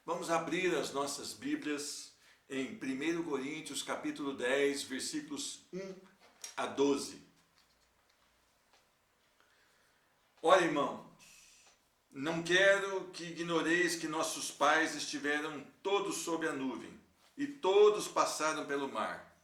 Vamos abrir as nossas Bíblias em 1 Coríntios capítulo 10, versículos 1 a 12. Ora, irmãos, não quero que ignoreis que nossos pais estiveram todos sob a nuvem, e todos passaram pelo mar,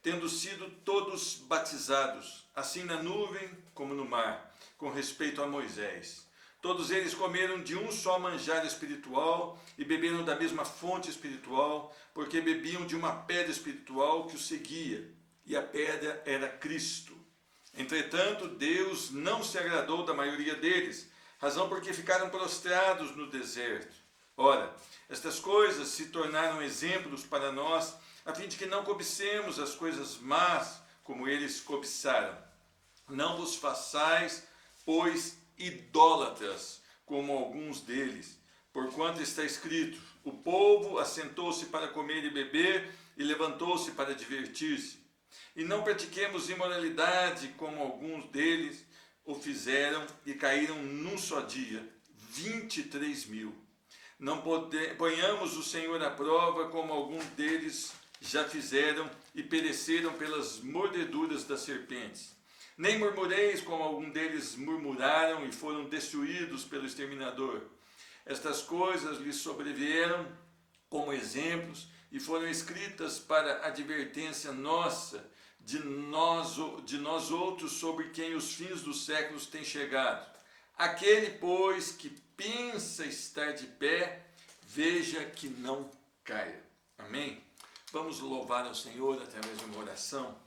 tendo sido todos batizados, assim na nuvem como no mar, com respeito a Moisés. Todos eles comeram de um só manjar espiritual e beberam da mesma fonte espiritual, porque bebiam de uma pedra espiritual que os seguia, e a pedra era Cristo. Entretanto, Deus não se agradou da maioria deles, razão porque ficaram prostrados no deserto. Ora, estas coisas se tornaram exemplos para nós, a fim de que não cobicemos as coisas más como eles cobiçaram. Não vos façais, pois, idólatras, como alguns deles, porquanto está escrito: o povo assentou-se para comer e beber, e levantou-se para divertir-se. E não pratiquemos imoralidade, como alguns deles o fizeram, e caíram num só dia 23.000. Não ponhamos o Senhor à prova, como alguns deles já fizeram, e pereceram pelas mordeduras das serpentes. Nem murmureis, como alguns deles murmuraram e foram destruídos pelo exterminador. Estas coisas lhes sobrevieram como exemplos e foram escritas para advertência nossa, de nós outros, sobre quem os fins dos séculos têm chegado. Aquele, pois, que pensa estar de pé, veja que não caia. Amém? Vamos louvar ao Senhor através de uma oração.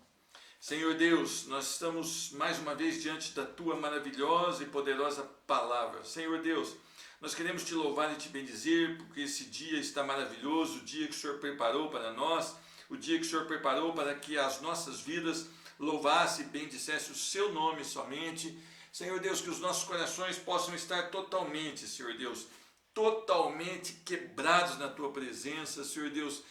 Senhor Deus, nós estamos mais uma vez diante da Tua maravilhosa e poderosa palavra. Senhor Deus, nós queremos Te louvar e Te bendizer, porque esse dia está maravilhoso, o dia que o Senhor preparou para nós, o dia que o Senhor preparou para que as nossas vidas louvasse e bendissesse o Seu nome somente. Senhor Deus, que os nossos corações possam estar totalmente, Senhor Deus, totalmente quebrados na Tua presença, Senhor Deus,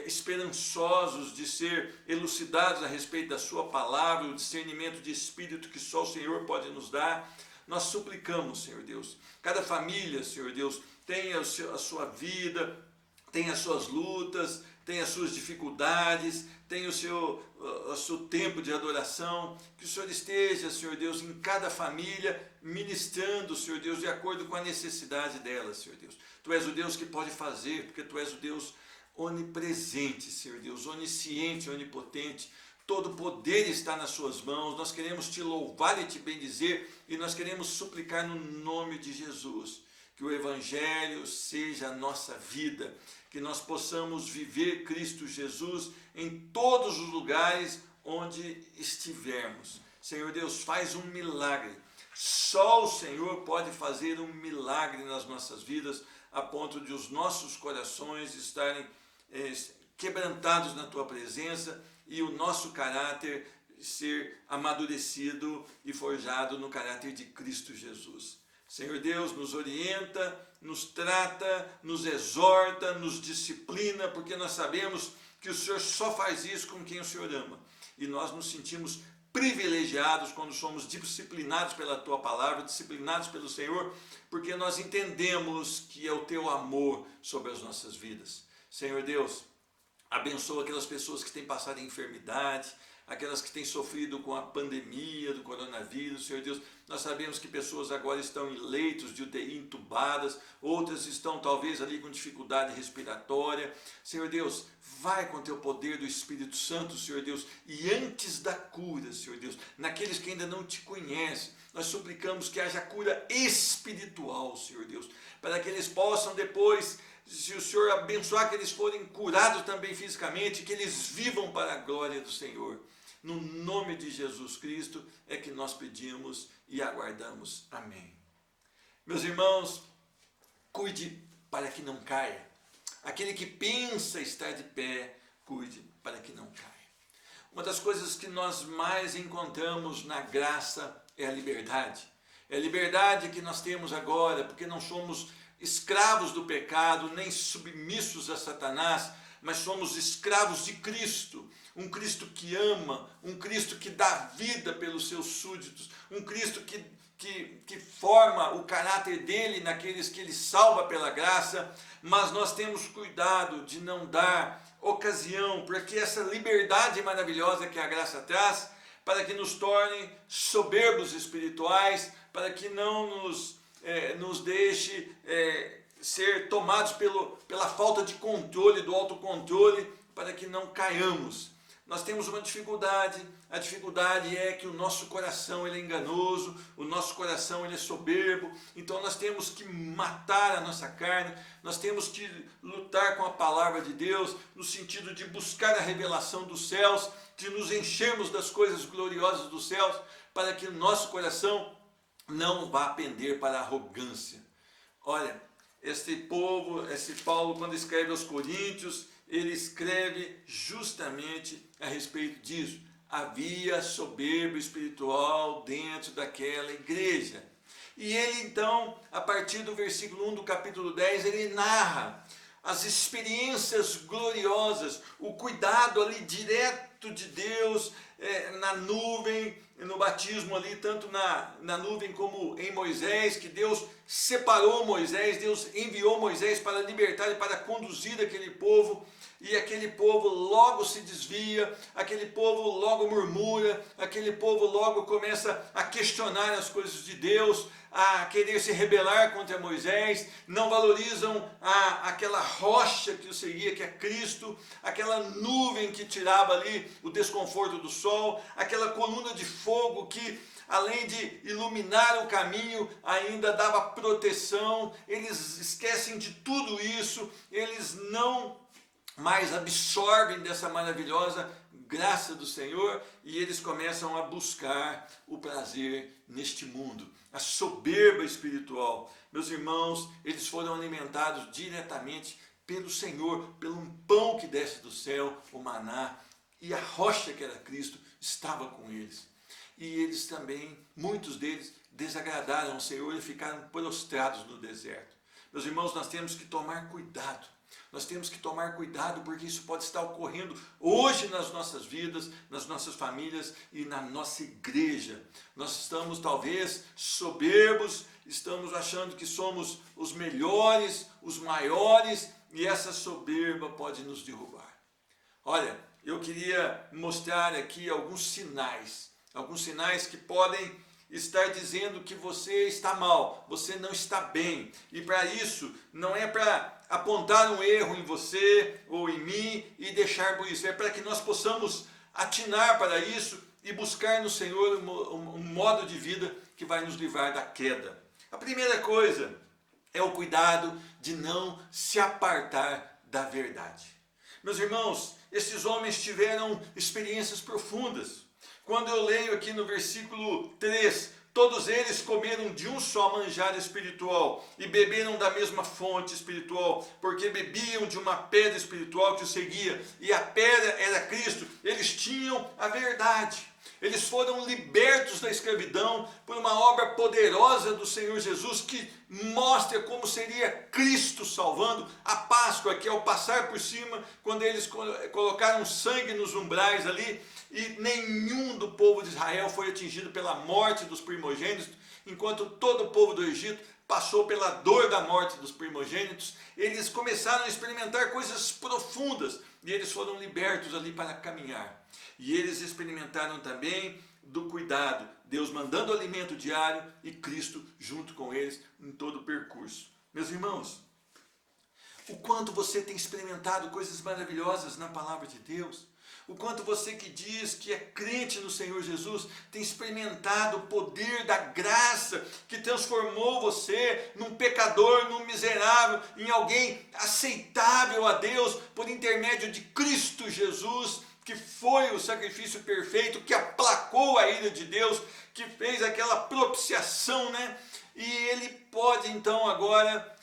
esperançosos de ser elucidados a respeito da Sua palavra, o discernimento de espírito que só o Senhor pode nos dar. Nós suplicamos, Senhor Deus, cada família, Senhor Deus, tenha a sua vida, tem as suas lutas, tem as suas dificuldades, tem o seu tempo de adoração, que o Senhor esteja, Senhor Deus, em cada família, ministrando, Senhor Deus, de acordo com a necessidade dela, Senhor Deus. Tu és o Deus que pode fazer, porque Tu és o Deus onipresente, Senhor Deus, onisciente, onipotente. Todo poder está nas Suas mãos. Nós queremos Te louvar e Te bendizer, e nós queremos suplicar no nome de Jesus, que o Evangelho seja a nossa vida, que nós possamos viver Cristo Jesus em todos os lugares onde estivermos. Senhor Deus, faz um milagre. Só o Senhor pode fazer um milagre nas nossas vidas, a ponto de os nossos corações estarem quebrantados na Tua presença e o nosso caráter ser amadurecido e forjado no caráter de Cristo Jesus. Senhor Deus, nos orienta, nos trata, nos exorta, nos disciplina, porque nós sabemos que o Senhor só faz isso com quem o Senhor ama. E nós nos sentimos privilegiados quando somos disciplinados pela Tua palavra, disciplinados pelo Senhor, porque nós entendemos que é o Teu amor sobre as nossas vidas. Senhor Deus, abençoa aquelas pessoas que têm passado em enfermidade, aquelas que têm sofrido com a pandemia do coronavírus. Senhor Deus, nós sabemos que pessoas agora estão em leitos de UTI entubadas, outras estão talvez ali com dificuldade respiratória. Senhor Deus, vai com Teu poder do Espírito Santo, Senhor Deus, e antes da cura, Senhor Deus, naqueles que ainda não Te conhecem, nós suplicamos que haja cura espiritual, Senhor Deus, para que eles possam depois, se o Senhor abençoar, que eles forem curados também fisicamente, que eles vivam para a glória do Senhor. No nome de Jesus Cristo é que nós pedimos e aguardamos. Amém. Meus irmãos, cuide para que não caia. Aquele que pensa estar de pé, cuide para que não caia. Uma das coisas que nós mais encontramos na graça é a liberdade. É a liberdade que nós temos agora, porque não somos escravos do pecado, nem submissos a Satanás, mas somos escravos de Cristo, um Cristo que ama, um Cristo que dá vida pelos seus súditos, um Cristo que que forma o caráter dele naqueles que ele salva pela graça, mas nós temos cuidado de não dar ocasião para que essa liberdade maravilhosa que a graça traz, para que nos torne soberbos espirituais, para que não nos deixe ser tomados pela falta de controle, do autocontrole, para que não caiamos. Nós temos uma dificuldade, a dificuldade é que o nosso coração ele é enganoso, o nosso coração ele é soberbo, então nós temos que matar a nossa carne, nós temos que lutar com a palavra de Deus, no sentido de buscar a revelação dos céus, de nos enchermos das coisas gloriosas dos céus, para que o nosso coração não vá pender para a arrogância. Olha, esse Paulo, quando escreve aos Coríntios, ele escreve justamente a respeito disso. Havia soberba espiritual dentro daquela igreja. E ele então, a partir do versículo 1 do capítulo 10, ele narra as experiências gloriosas, o cuidado ali direto de Deus na nuvem, no batismo ali, tanto na nuvem como em Moisés, que Deus separou Moisés, Deus enviou Moisés para libertar e para conduzir aquele povo, e aquele povo logo se desvia, aquele povo logo murmura, aquele povo logo começa a questionar as coisas de Deus, a querer se rebelar contra Moisés, não valorizam aquela rocha que o seguia, que é Cristo, aquela nuvem que tirava ali o desconforto do sol, aquela coluna de fogo que, além de iluminar o caminho, ainda dava proteção. Eles esquecem de tudo isso, eles não mais absorvem dessa maravilhosa graça do Senhor e eles começam a buscar o prazer neste mundo, a soberba espiritual. Meus irmãos, eles foram alimentados diretamente pelo Senhor, pelo pão que desce do céu, o maná, e a rocha que era Cristo estava com eles. E eles também, muitos deles, desagradaram ao Senhor e ficaram prostrados no deserto. Meus irmãos, nós temos que tomar cuidado. Nós temos que tomar cuidado porque isso pode estar ocorrendo hoje nas nossas vidas, nas nossas famílias e na nossa igreja. Nós estamos talvez soberbos, estamos achando que somos os melhores, os maiores, e essa soberba pode nos derrubar. Olha, eu queria mostrar aqui alguns sinais que podem estar dizendo que você está mal, você não está bem. E para isso, não é para apontar um erro em você ou em mim e deixar por isso. É para que nós possamos atinar para isso e buscar no Senhor um modo de vida que vai nos livrar da queda. A primeira coisa é o cuidado de não se apartar da verdade. Meus irmãos, esses homens tiveram experiências profundas. Quando eu leio aqui no versículo 3, todos eles comeram de um só manjar espiritual e beberam da mesma fonte espiritual, porque bebiam de uma pedra espiritual que os seguia, e a pedra era Cristo. Eles tinham a verdade. Eles foram libertos da escravidão por uma obra poderosa do Senhor Jesus que mostra como seria Cristo salvando. A Páscoa, que ao passar por cima, quando eles colocaram sangue nos umbrais ali, e nenhum do povo de Israel foi atingido pela morte dos primogênitos, enquanto todo o povo do Egito passou pela dor da morte dos primogênitos, eles começaram a experimentar coisas profundas e eles foram libertos ali para caminhar. E eles experimentaram também do cuidado, Deus mandando alimento diário e Cristo junto com eles em todo o percurso. Meus irmãos, o quanto você tem experimentado coisas maravilhosas na palavra de Deus, o quanto você que diz que é crente no Senhor Jesus tem experimentado o poder da graça que transformou você num pecador, num miserável, em alguém aceitável a Deus por intermédio de Cristo Jesus, que foi o sacrifício perfeito, que aplacou a ira de Deus, que fez aquela propiciação, né? E ele pode então agora...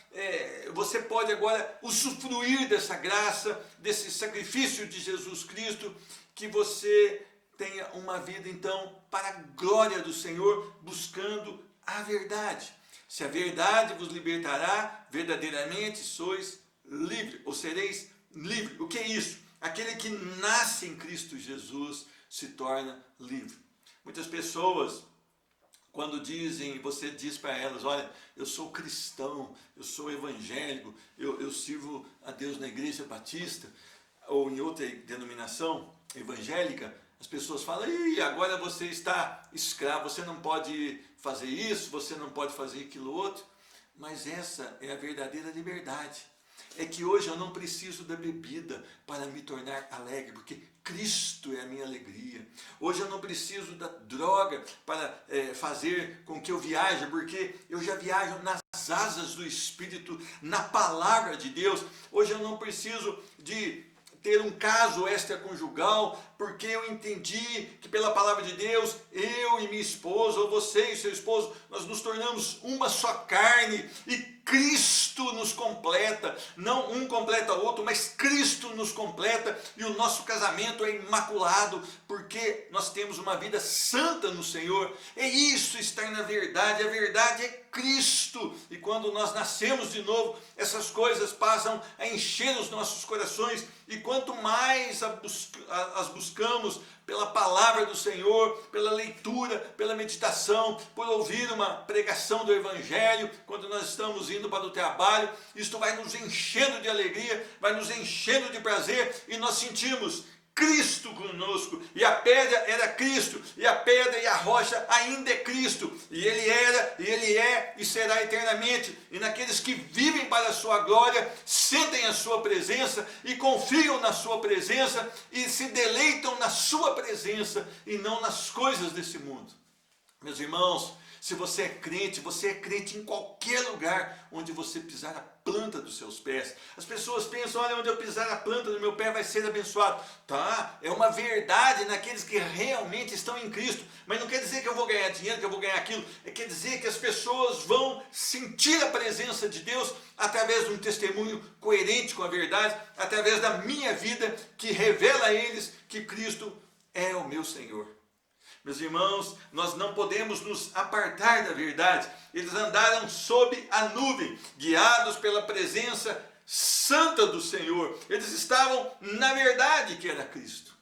você pode agora usufruir dessa graça, desse sacrifício de Jesus Cristo, que você tenha uma vida então para a glória do Senhor, buscando a verdade. Se a verdade vos libertará, verdadeiramente sois livres, ou sereis livres. O que é isso? Aquele que nasce em Cristo Jesus se torna livre. Muitas pessoas, quando você diz para elas, olha, eu sou cristão, eu sou evangélico, eu sirvo a Deus na igreja batista, ou em outra denominação evangélica, as pessoas falam, ih, agora você está escravo, você não pode fazer isso, você não pode fazer aquilo outro. Mas essa é a verdadeira liberdade. É que hoje eu não preciso da bebida para me tornar alegre, porque Cristo é a minha alegria. Hoje eu não preciso da droga para fazer com que eu viaje, porque eu já viajo nas asas do Espírito, na palavra de Deus. Hoje eu não preciso de ter um caso extraconjugal, porque eu entendi que pela palavra de Deus, eu e minha esposa, ou você e seu esposo, nós nos tornamos uma só carne, e Cristo nos completa, não um completa o outro, mas Cristo nos completa, e o nosso casamento é imaculado, porque nós temos uma vida santa no Senhor. É isso estar na verdade, a verdade é Cristo, e quando nós nascemos de novo, essas coisas passam a encher os nossos corações, e quanto mais as buscamos pela palavra do Senhor, pela leitura, pela meditação, por ouvir uma pregação do Evangelho, quando nós estamos indo para o trabalho, isto vai nos enchendo de alegria, vai nos enchendo de prazer, e nós sentimos Cristo conosco, e a pedra era Cristo, e a pedra e a rocha ainda é Cristo, e Ele era, e Ele é, e será eternamente, e naqueles que vivem para a sua glória, sentem a sua presença, e confiam na sua presença, e se deleitam na sua presença, e não nas coisas desse mundo. Meus irmãos, se você é crente em qualquer lugar onde você pisar a planta dos seus pés. As pessoas pensam, olha, onde eu pisar a planta do meu pé vai ser abençoado. Tá, é uma verdade naqueles que realmente estão em Cristo, mas não quer dizer que eu vou ganhar dinheiro, que eu vou ganhar aquilo. Quer dizer que as pessoas vão sentir a presença de Deus através de um testemunho coerente com a verdade, através da minha vida que revela a eles que Cristo é o meu Senhor. Meus irmãos, nós não podemos nos apartar da verdade. Eles andaram sob a nuvem, guiados pela presença santa do Senhor. Eles estavam na verdade que era Cristo.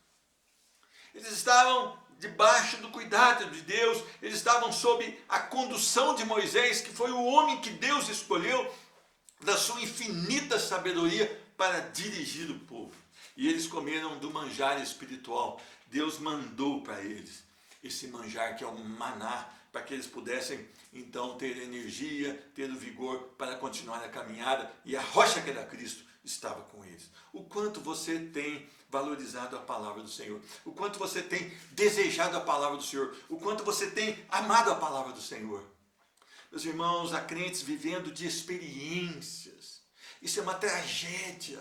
Eles estavam debaixo do cuidado de Deus. Eles estavam sob a condução de Moisés, que foi o homem que Deus escolheu da sua infinita sabedoria para dirigir o povo. E eles comeram do manjar espiritual. Deus mandou para eles esse manjar, que é um maná, para que eles pudessem então ter energia, ter o vigor para continuar a caminhada, e a rocha que era Cristo estava com eles. O quanto você tem valorizado a palavra do Senhor, o quanto você tem desejado a palavra do Senhor, o quanto você tem amado a palavra do Senhor. Meus irmãos, há crentes vivendo de experiências. Isso é uma tragédia.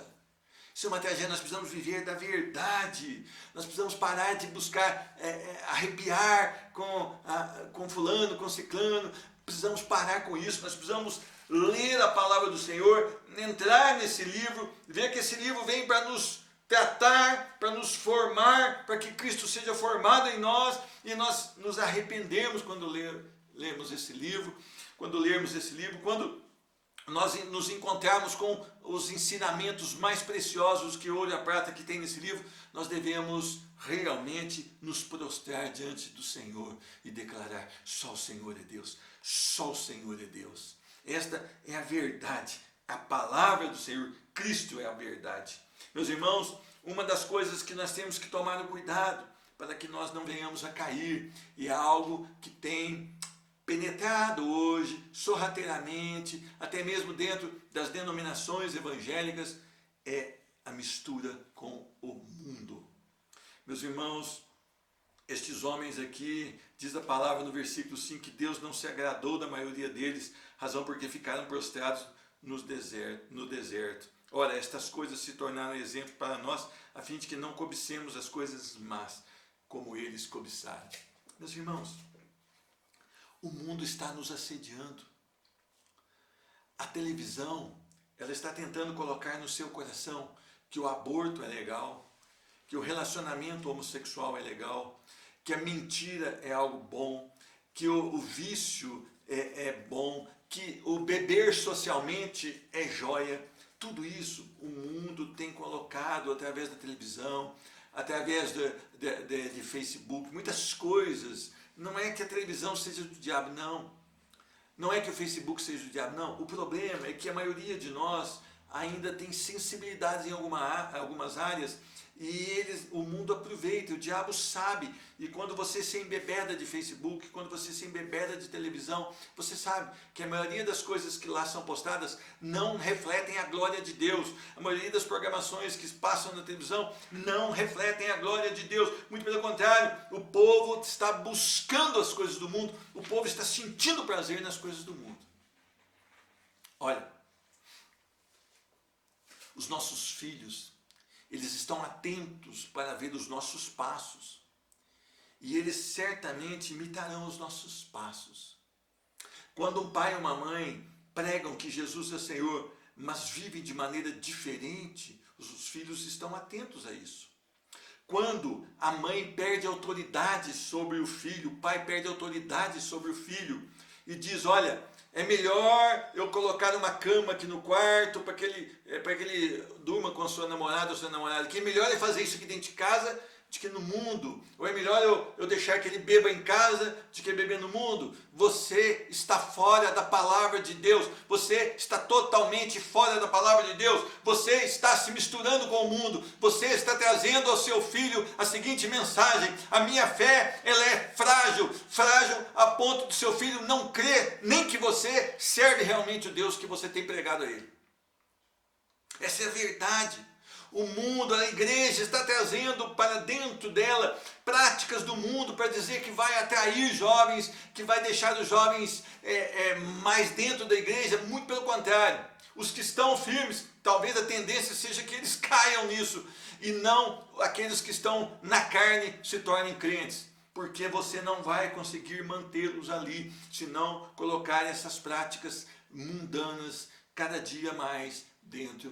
Isso é uma tragédia. Nós precisamos viver da verdade. Nós precisamos parar de buscar arrepiar com fulano, com ciclano. Precisamos parar com isso. Nós precisamos ler a palavra do Senhor, entrar nesse livro, ver que esse livro vem para nos tratar, para nos formar, para que Cristo seja formado em nós, e nós nos arrependemos quando lermos esse livro, quando nós nos encontrarmos com os ensinamentos mais preciosos que ouro e a prata que tem nesse livro, nós devemos realmente nos prostrar diante do Senhor e declarar: só o Senhor é Deus, só o Senhor é Deus. Esta é a verdade, a palavra do Senhor, Cristo é a verdade. Meus irmãos, uma das coisas que nós temos que tomar cuidado para que nós não venhamos a cair, e é algo que tem penetrado hoje, sorrateiramente, até mesmo dentro das denominações evangélicas, é a mistura com o mundo. Meus irmãos, estes homens aqui, diz a palavra no versículo 5, que Deus não se agradou da maioria deles, razão porque ficaram prostrados no deserto. Ora, estas coisas se tornaram exemplo para nós, a fim de que não cobicemos as coisas más, como eles cobiçaram. Meus irmãos, o mundo está nos assediando. A televisão, ela está tentando colocar no seu coração que o aborto é legal, que o relacionamento homossexual é legal, que a mentira é algo bom, que o vício é bom, que o beber socialmente é joia. Tudo isso o mundo tem colocado através da televisão, através de Facebook, muitas coisas não é que a televisão seja do diabo, não. Não é que o Facebook seja do diabo, não. O problema é que a maioria de nós ainda tem sensibilidades em algumas áreas e o mundo aproveita, o diabo sabe. E quando você se embebeda de Facebook, quando você se embebeda de televisão, você sabe que a maioria das coisas que lá são postadas não refletem a glória de Deus. A maioria das programações que passam na televisão não refletem a glória de Deus. Muito pelo contrário, o povo está buscando as coisas do mundo, o povo está sentindo prazer nas coisas do mundo. Olha, os nossos filhos, eles estão atentos para ver os nossos passos. E eles certamente imitarão os nossos passos. Quando um pai e uma mãe pregam que Jesus é Senhor, mas vivem de maneira diferente, os filhos estão atentos a isso. Quando a mãe perde autoridade sobre o filho, o pai perde autoridade sobre o filho e diz, olha, é melhor eu colocar uma cama aqui no quarto para que ele durma com a sua namorada ou sua namorada, que é melhor ele fazer isso aqui dentro de casa do que no mundo, ou é melhor eu deixar que ele beba em casa do que beber no mundo. Você está fora da palavra de Deus, você está totalmente fora da palavra de Deus, você está se misturando com o mundo, você está trazendo ao seu filho a seguinte mensagem, a minha fé, ela é frágil a ponto do seu filho não crer, nem que você serve realmente o Deus que você tem pregado a ele. Essa é a verdade. O mundo, a igreja está trazendo para dentro dela práticas do mundo para dizer que vai atrair jovens, que vai deixar os jovens mais dentro da igreja. Muito pelo contrário, os que estão firmes, talvez a tendência seja que eles caiam nisso e não aqueles que estão na carne se tornem crentes, porque você não vai conseguir mantê-los ali se não colocar essas práticas mundanas cada dia mais dentro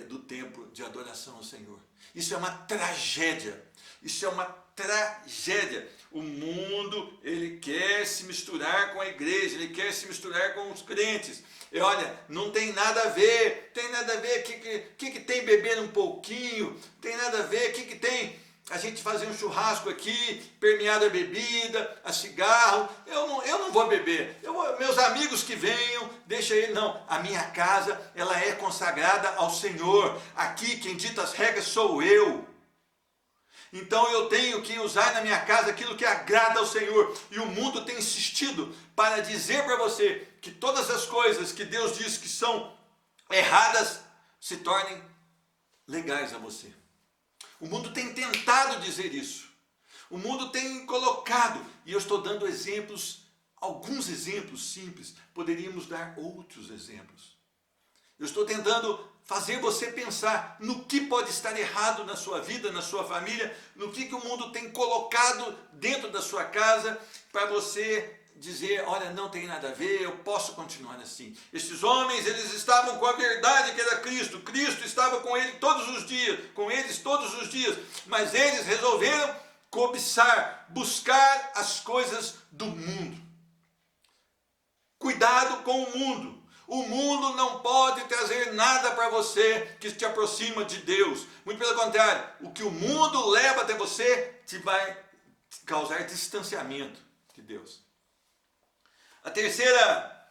do tempo de adoração ao Senhor. Isso é uma tragédia. Isso é uma tragédia. O mundo, ele quer se misturar com a igreja, ele quer se misturar com os crentes. E olha, não tem nada a ver, que tem beber um pouquinho, tem nada a ver, que tem a gente fazer um churrasco aqui, permeado a bebida, a cigarro. Eu não vou beber. Meus amigos que venham, deixa ele. Não, a minha casa, ela é consagrada ao Senhor. Aqui quem dita as regras sou eu. Então eu tenho que usar na minha casa aquilo que agrada ao Senhor. E o mundo tem insistido para dizer para você que todas as coisas que Deus diz que são erradas se tornem legais a você. O mundo tem tentado dizer isso. O mundo tem colocado, e eu estou dando exemplos, alguns exemplos simples, poderíamos dar outros exemplos. Eu estou tentando fazer você pensar no que pode estar errado na sua vida, na sua família, no que o mundo tem colocado dentro da sua casa para você dizer, olha, não tem nada a ver, eu posso continuar assim. Esses homens, eles estavam com a verdade que era Cristo. Cristo estava com eles todos os dias, mas eles resolveram cobiçar, buscar as coisas do mundo. Cuidado com o mundo. O mundo não pode trazer nada para você que te aproxima de Deus. Muito pelo contrário, o que o mundo leva até você te vai causar distanciamento de Deus. A terceira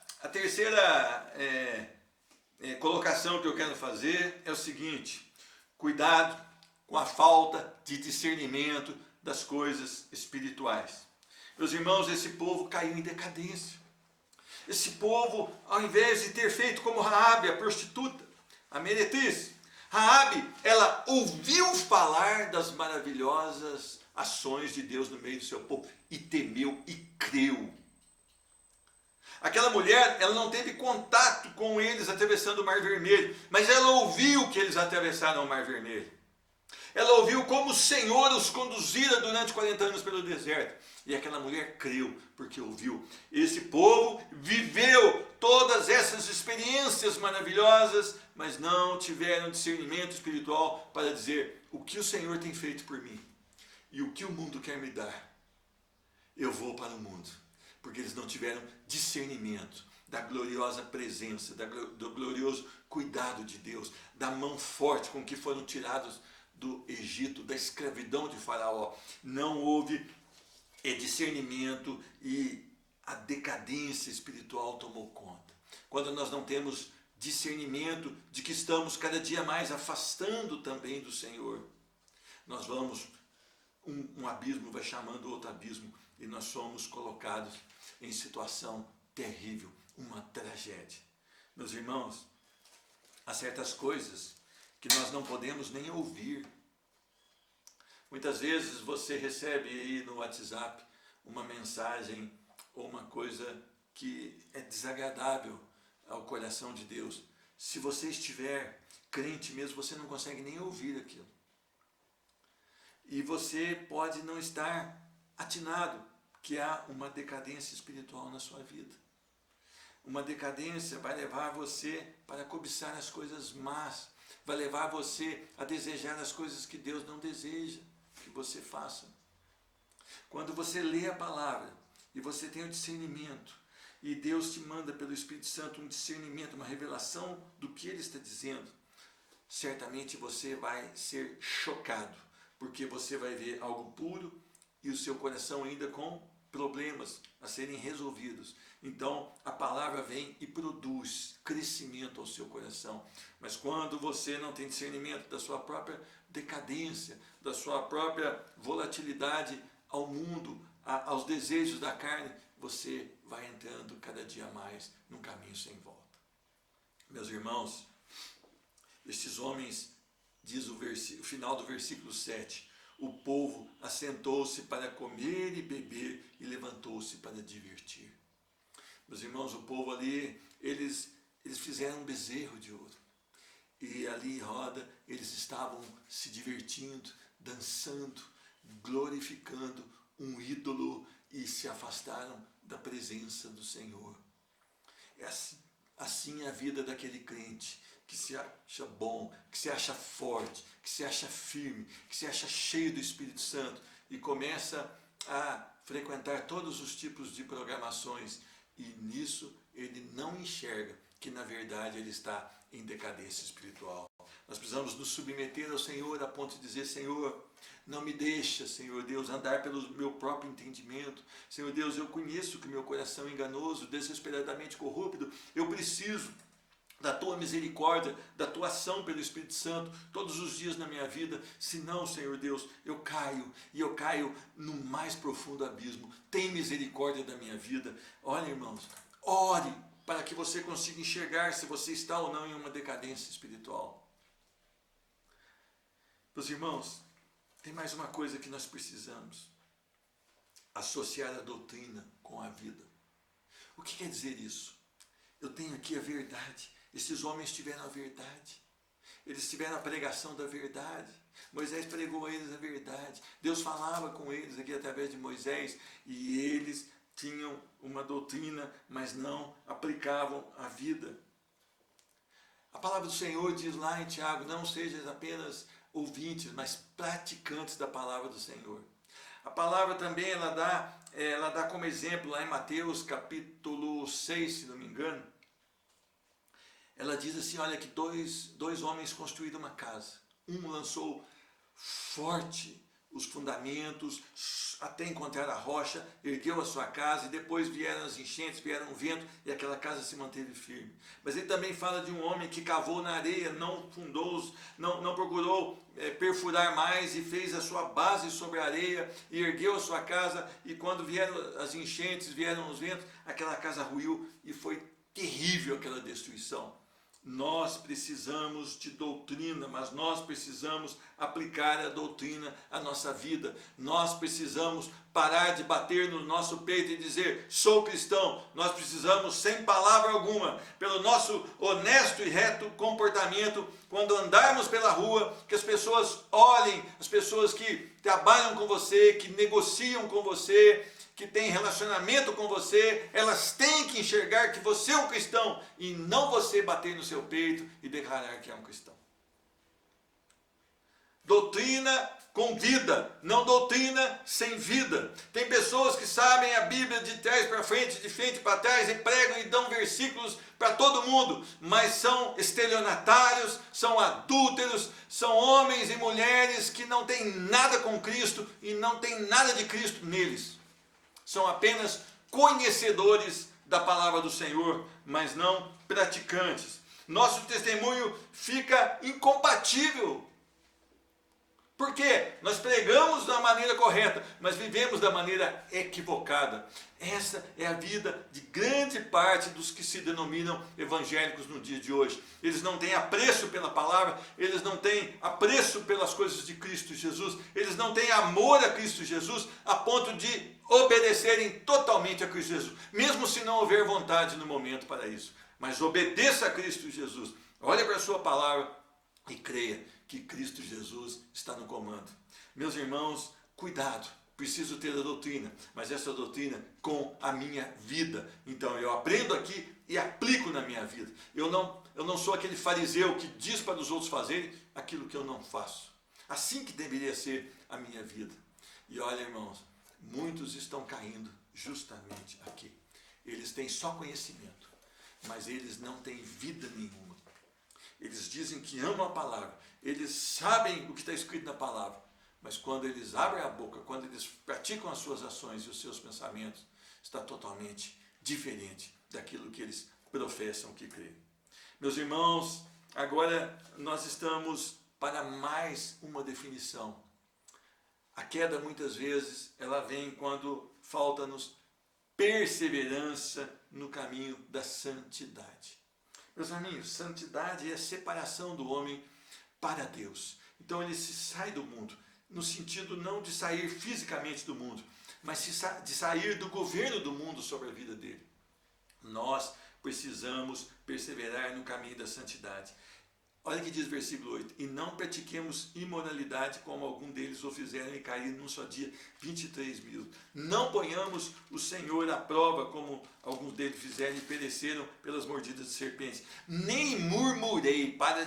colocação que eu quero fazer é o seguinte: cuidado com a falta de discernimento das coisas espirituais. Meus irmãos, esse povo caiu em decadência. Esse povo, ao invés de ter feito como Raabe, a prostituta, a meretriz, Raabe, ela ouviu falar das maravilhosas ações de Deus no meio do seu povo e temeu e creu. Aquela mulher, ela não teve contato com eles atravessando o Mar Vermelho, mas ela ouviu que eles atravessaram o Mar Vermelho. Ela ouviu como o Senhor os conduzira durante 40 anos pelo deserto. E aquela mulher creu, porque ouviu. Esse povo viveu todas essas experiências maravilhosas, mas não tiveram discernimento espiritual para dizer o que o Senhor tem feito por mim e o que o mundo quer me dar. Eu vou para o mundo. Porque eles não tiveram discernimento da gloriosa presença, do glorioso cuidado de Deus, da mão forte com que foram tirados do Egito, da escravidão de Faraó. Não houve é discernimento e a decadência espiritual tomou conta. Quando nós não temos discernimento de que estamos cada dia mais afastando também do Senhor, nós vamos, um abismo vai chamando outro abismo e nós somos colocados em situação terrível, uma tragédia. Meus irmãos, há certas coisas que nós não podemos nem ouvir. Muitas vezes você recebe aí no WhatsApp uma mensagem ou uma coisa que é desagradável ao coração de Deus. Se você estiver crente mesmo, você não consegue nem ouvir aquilo. E você pode não estar atinado que há uma decadência espiritual na sua vida. Uma decadência vai levar você para cobiçar as coisas más, vai levar você a desejar as coisas que Deus não deseja que você faça. Quando você lê a palavra e você tem o discernimento, e Deus te manda pelo Espírito Santo um discernimento, uma revelação do que Ele está dizendo, certamente você vai ser chocado, porque você vai ver algo puro e o seu coração ainda com problemas a serem resolvidos. Então a palavra vem e produz crescimento ao seu coração. Mas quando você não tem discernimento da sua própria decadência, da sua própria volatilidade ao mundo, aos desejos da carne, você vai entrando cada dia mais num caminho sem volta. Meus irmãos, estes homens, diz o final do versículo 7, o povo assentou-se para comer e beber e levantou-se para divertir. Meus irmãos, o povo ali, eles fizeram um bezerro de ouro. E ali em roda, eles estavam se divertindo, dançando, glorificando um ídolo e se afastaram da presença do Senhor. É assim a vida daquele crente que se acha bom, que se acha forte, que se acha firme, que se acha cheio do Espírito Santo e começa a frequentar todos os tipos de programações e nisso ele não enxerga que na verdade ele está em decadência espiritual. Nós precisamos nos submeter ao Senhor a ponto de dizer: Senhor, não me deixa, Senhor Deus, andar pelo meu próprio entendimento. Senhor Deus, eu conheço que meu coração é enganoso, desesperadamente corrupto. Eu preciso da Tua misericórdia, da Tua ação pelo Espírito Santo, todos os dias na minha vida. Senão, Senhor Deus, eu caio, e eu caio no mais profundo abismo. Tem misericórdia da minha vida. Olha, irmãos, ore para que você consiga enxergar se você está ou não em uma decadência espiritual. Meus irmãos, tem mais uma coisa que nós precisamos: associar a doutrina com a vida. O que quer dizer isso? Eu tenho aqui a verdade. Esses homens tiveram a verdade. Eles tiveram a pregação da verdade. Moisés pregou a eles a verdade. Deus falava com eles aqui através de Moisés e eles tinham uma doutrina, mas não aplicavam a vida. A palavra do Senhor diz lá em Tiago: não sejas apenas ouvintes, mas praticantes da palavra do Senhor. A palavra também ela dá como exemplo lá em Mateus capítulo 6, se não me engano. Ela diz assim: olha, que dois homens construíram uma casa. Um lançou forte os fundamentos até encontrar a rocha, ergueu a sua casa e depois vieram as enchentes, vieram o vento e aquela casa se manteve firme. Mas ele também fala de um homem que cavou na areia, não fundou, não procurou perfurar mais e fez a sua base sobre a areia e ergueu a sua casa, e quando vieram as enchentes, vieram os ventos, aquela casa ruiu e foi terrível aquela destruição. Nós precisamos de doutrina, mas nós precisamos aplicar a doutrina à nossa vida. Nós precisamos parar de bater no nosso peito e dizer: sou cristão. Nós precisamos, sem palavra alguma, pelo nosso honesto e reto comportamento, quando andarmos pela rua, que as pessoas olhem, as pessoas que trabalham com você, que negociam com você, que têm relacionamento com você, elas têm que enxergar que você é um cristão e não você bater no seu peito e declarar que é um cristão. Doutrina com vida, não doutrina sem vida. Tem pessoas que sabem a Bíblia de trás para frente, de frente para trás, e pregam e dão versículos para todo mundo, mas são estelionatários, são adúlteros, são homens e mulheres que não têm nada com Cristo e não têm nada de Cristo neles. são apenas conhecedores da palavra do Senhor, mas não praticantes. Nosso testemunho fica incompatível. Por quê? Nós pregamos da maneira correta, mas vivemos da maneira equivocada. Essa é a vida de grande parte dos que se denominam evangélicos no dia de hoje. Eles não têm apreço pela palavra, eles não têm apreço pelas coisas de Cristo Jesus, eles não têm amor a Cristo Jesus a ponto de obedecerem totalmente a Cristo Jesus, mesmo se não houver vontade no momento para isso. Mas obedeça a Cristo Jesus, olhe para a sua palavra e creia que Cristo Jesus está no comando. Meus irmãos, cuidado, preciso ter a doutrina, mas essa doutrina com a minha vida. Então eu aprendo aqui e aplico na minha vida. Eu não sou aquele fariseu que diz para os outros fazerem aquilo que eu não faço. Assim que deveria ser a minha vida. E olha, irmãos, muitos estão caindo justamente aqui. Eles têm só conhecimento, mas eles não têm vida nenhuma. Eles dizem que amam a palavra, eles sabem o que está escrito na palavra, mas quando eles abrem a boca, quando eles praticam as suas ações e os seus pensamentos, está totalmente diferente daquilo que eles professam que creem. Meus irmãos, agora nós estamos para mais uma definição. A queda muitas vezes ela vem quando falta-nos perseverança no caminho da santidade. Meus amigos, santidade é a separação do homem para Deus. Então ele se sai do mundo, no sentido não de sair fisicamente do mundo, mas de sair do governo do mundo sobre a vida dele. Nós precisamos perseverar no caminho da santidade. Olha o que diz o versículo 8. E não pratiquemos imoralidade como algum deles o fizeram e caíram num só dia 23.000. Não ponhamos o Senhor à prova como alguns deles fizeram e pereceram pelas mordidas de serpentes. Nem murmureis, para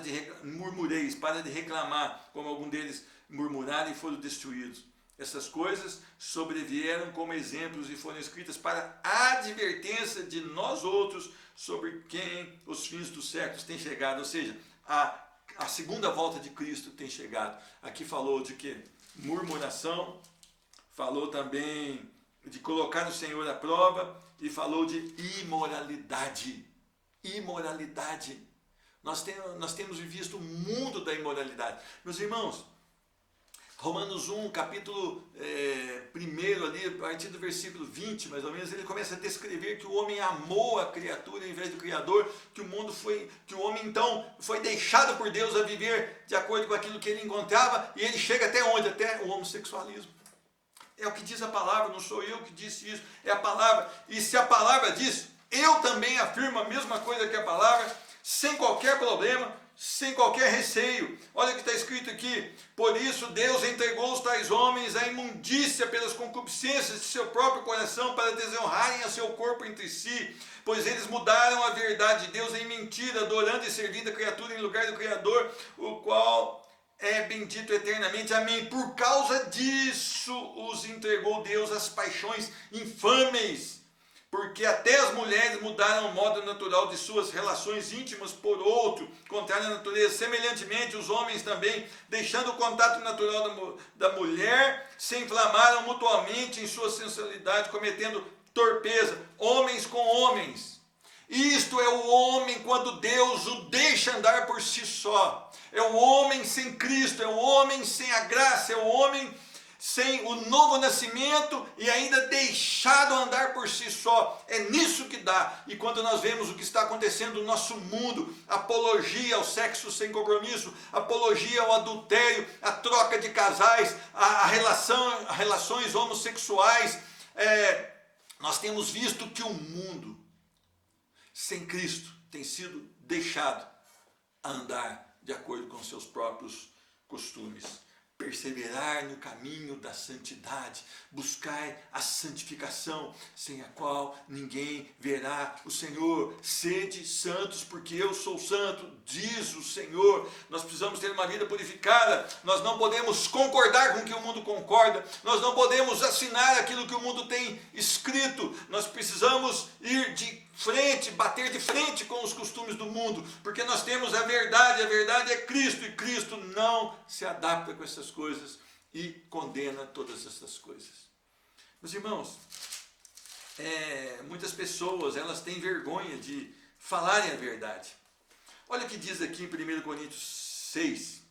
de reclamar como algum deles murmuraram e foram destruídos. Essas coisas sobrevieram como exemplos e foram escritas para a advertência de nós outros sobre quem os fins dos séculos têm chegado. Ou seja, a segunda volta de Cristo tem chegado. Aqui falou de quê? Murmuração, falou também de colocar o Senhor à prova e falou de imoralidade. Imoralidade. Nós temos visto o mundo da imoralidade. Meus irmãos, Romanos 1, capítulo 1 ali, a partir do versículo 20, mais ou menos, ele começa a descrever que o homem amou a criatura em vez do Criador, que o homem então foi deixado por Deus a viver de acordo com aquilo que ele encontrava, e ele chega até onde? Até o homossexualismo. É o que diz a palavra, não sou eu que disse isso, é a palavra. E se a palavra diz, eu também afirmo a mesma coisa que a palavra, sem qualquer problema, sem qualquer receio. Olha o que está escrito aqui. Por isso Deus entregou os tais homens à imundícia pelas concupiscências de seu próprio coração, para desonrarem a seu corpo entre si, pois eles mudaram a verdade de Deus em mentira, adorando e servindo a criatura em lugar do Criador, o qual é bendito eternamente. Amém. Por causa disso os entregou Deus às paixões infames, porque até as mulheres mudaram o modo natural de suas relações íntimas por outro, contrário à natureza. Semelhantemente, os homens também, deixando o contato natural da mulher, se inflamaram mutuamente em sua sensualidade, cometendo torpeza, homens com homens. Isto é o homem quando Deus o deixa andar por si só. É o homem sem Cristo, é o homem sem a graça, é o homem sem o novo nascimento e ainda deixado andar por si só. É nisso que dá. E quando nós vemos o que está acontecendo no nosso mundo, apologia ao sexo sem compromisso, apologia ao adultério, a troca de casais, a relações homossexuais, nós temos visto que o mundo sem Cristo tem sido deixado a andar de acordo com seus próprios costumes. Perseverar no caminho da santidade, buscar a santificação, sem a qual ninguém verá o Senhor. Sede santos, porque eu sou santo, diz o Senhor. Nós precisamos ter uma vida purificada. Nós não podemos concordar com o que o mundo concorda. Nós não podemos assinar aquilo que o mundo tem escrito. Nós precisamos ir de frente, bater de frente com os costumes do mundo, porque nós temos a verdade é Cristo, e Cristo não se adapta com essas coisas e condena todas essas coisas. Meus irmãos, muitas pessoas, elas têm vergonha de falarem a verdade. Olha o que diz aqui em 1 Coríntios 6.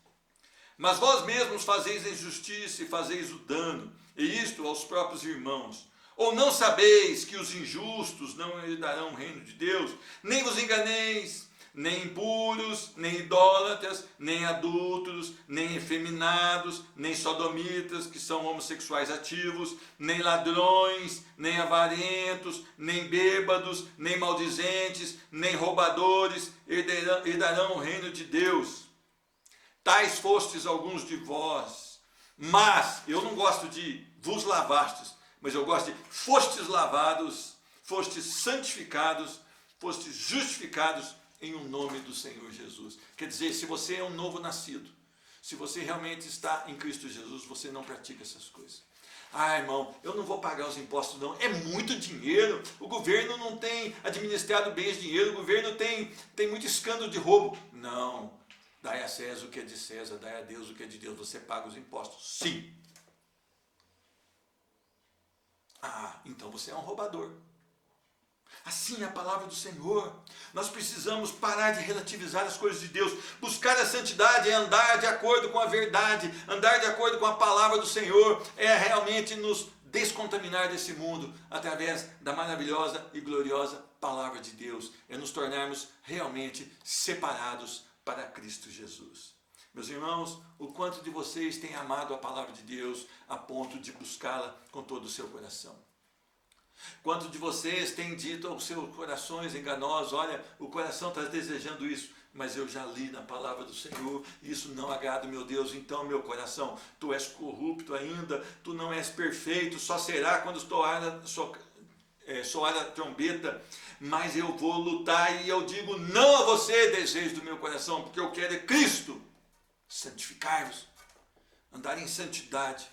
Mas vós mesmos fazeis a injustiça e fazeis o dano, e isto aos próprios irmãos. Ou não sabeis que os injustos não herdarão o reino de Deus? Nem vos enganeis, nem impuros, nem idólatras, nem adúlteros, nem efeminados, nem sodomitas, que são homossexuais ativos, nem ladrões, nem avarentos, nem bêbados, nem maldizentes, nem roubadores herdarão o reino de Deus. Tais fostes alguns de vós, mas eu não gosto de vos lavastes, mas eu gosto de fostes lavados, fostes santificados, fostes justificados em o nome do Senhor Jesus. Quer dizer, se você é um novo nascido, se você realmente está em Cristo Jesus, você não pratica essas coisas. Ah, irmão, eu não vou pagar os impostos não, é muito dinheiro, o governo não tem administrado bem esse dinheiro, o governo tem muito escândalo de roubo. Não, dai a César o que é de César, dai a Deus o que é de Deus, você paga os impostos, sim. Ah, então você é um roubador. Assim é a palavra do Senhor. Nós precisamos parar de relativizar as coisas de Deus. Buscar a santidade é andar de acordo com a verdade, andar de acordo com a palavra do Senhor, é realmente nos descontaminar desse mundo através da maravilhosa e gloriosa palavra de Deus. É nos tornarmos realmente separados para Cristo Jesus. Meus irmãos, o quanto de vocês têm amado a palavra de Deus a ponto de buscá-la com todo o seu coração? Quanto de vocês têm dito aos seus corações enganosos, olha, o coração está desejando isso, mas eu já li na palavra do Senhor, isso não agrada meu Deus, então meu coração, tu és corrupto ainda, tu não és perfeito, só será quando soar a trombeta, mas eu vou lutar e eu digo não a você, desejo do meu coração, porque eu quero é Cristo. Santificar-vos, andar em santidade,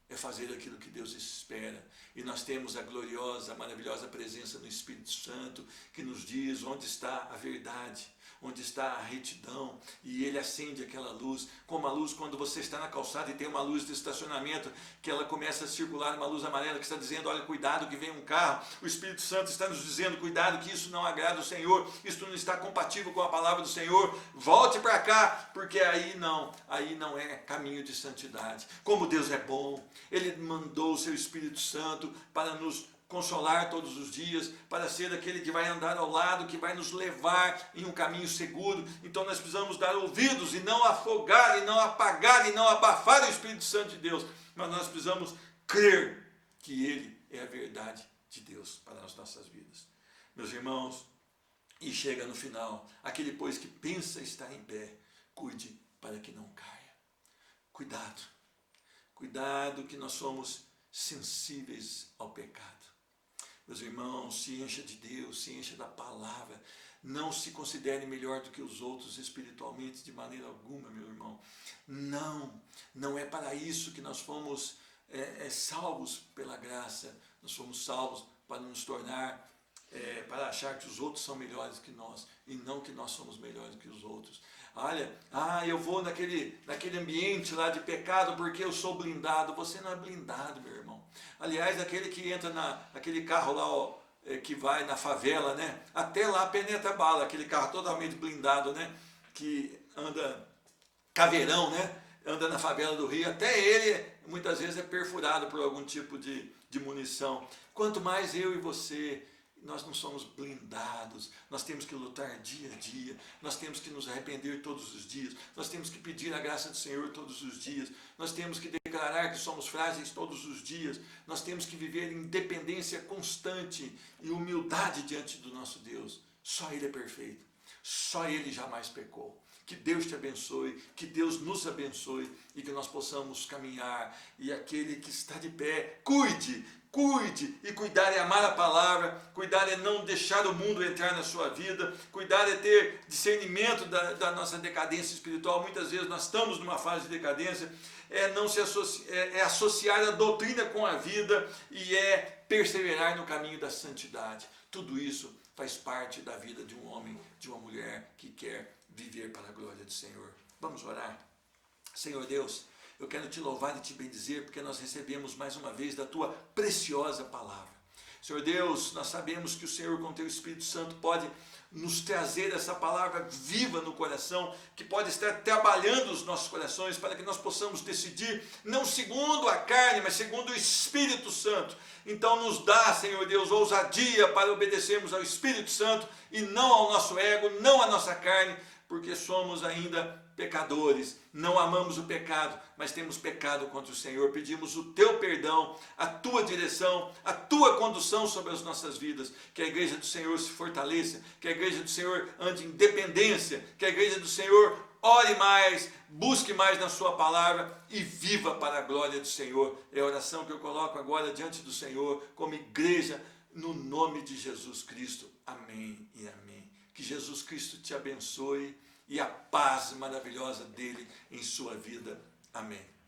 é fazer aquilo que Deus espera. E nós temos a gloriosa, maravilhosa presença do Espírito Santo, que nos diz onde está a verdade, onde está a retidão, e ele acende aquela luz, como a luz quando você está na calçada e tem uma luz de estacionamento, que ela começa a circular, uma luz amarela que está dizendo, olha, cuidado que vem um carro. O Espírito Santo está nos dizendo, cuidado que isso não agrada o Senhor, isso não está compatível com a palavra do Senhor, volte para cá, porque aí não é caminho de santidade. Como Deus é bom, ele mandou o seu Espírito Santo para nos consolar todos os dias, para ser aquele que vai andar ao lado, que vai nos levar em um caminho seguro. Então nós precisamos dar ouvidos e não afogar, e não apagar, e não abafar o Espírito Santo de Deus, mas nós precisamos crer que ele é a verdade de Deus para as nossas vidas. Meus irmãos, e chega no final, aquele pois que pensa estar em pé, cuide para que não caia. Cuidado que nós somos sensíveis ao pecado. Meus irmãos, se encha de Deus, se encha da palavra. Não se considere melhor do que os outros espiritualmente de maneira alguma, meu irmão. Não é para isso que nós fomos salvos pela graça. Nós fomos salvos para nos tornar, para achar que os outros são melhores que nós, e não que nós somos melhores que os outros. Olha, eu vou naquele ambiente lá de pecado porque eu sou blindado. Você não é blindado, meu irmão. Aliás, aquele que entra naquele carro lá, que vai na favela, né? Até lá penetra bala, aquele carro totalmente blindado, né? Que anda caveirão, né? Anda na favela do Rio, até ele muitas vezes é perfurado por algum tipo de munição. Quanto mais eu e você, nós não somos blindados, nós temos que lutar dia a dia, nós temos que nos arrepender todos os dias, nós temos que pedir a graça do Senhor todos os dias, nós temos que declarar que somos frágeis todos os dias, nós temos que viver em dependência constante e humildade diante do nosso Deus. Só Ele é perfeito, só Ele jamais pecou. Que Deus te abençoe, que Deus nos abençoe e que nós possamos caminhar. E aquele que está de pé, cuide, e cuidar é amar a palavra, cuidar é não deixar o mundo entrar na sua vida, cuidar é ter discernimento da nossa decadência espiritual. Muitas vezes nós estamos numa fase de decadência, associar a doutrina com a vida e perseverar no caminho da santidade. Tudo isso faz parte da vida de um homem, de uma mulher que quer viver para a glória do Senhor. Vamos orar? Senhor Deus, eu quero te louvar e te bendizer porque nós recebemos mais uma vez da tua preciosa palavra. Senhor Deus, nós sabemos que o Senhor, com teu Espírito Santo, pode nos trazer essa palavra viva no coração, que pode estar trabalhando os nossos corações, para que nós possamos decidir, não segundo a carne, mas segundo o Espírito Santo. Então nos dá, Senhor Deus, ousadia para obedecermos ao Espírito Santo, e não ao nosso ego, não à nossa carne, porque somos ainda pecadores, não amamos o pecado, mas temos pecado contra o Senhor. Pedimos o teu perdão, a tua direção, a tua condução sobre as nossas vidas, que a igreja do Senhor se fortaleça, que a igreja do Senhor ande em dependência, que a igreja do Senhor ore mais, busque mais na sua palavra e viva para a glória do Senhor. É a oração que eu coloco agora diante do Senhor, como igreja, no nome de Jesus Cristo. Amém e amém. Que Jesus Cristo te abençoe e a paz maravilhosa dele em sua vida. Amém.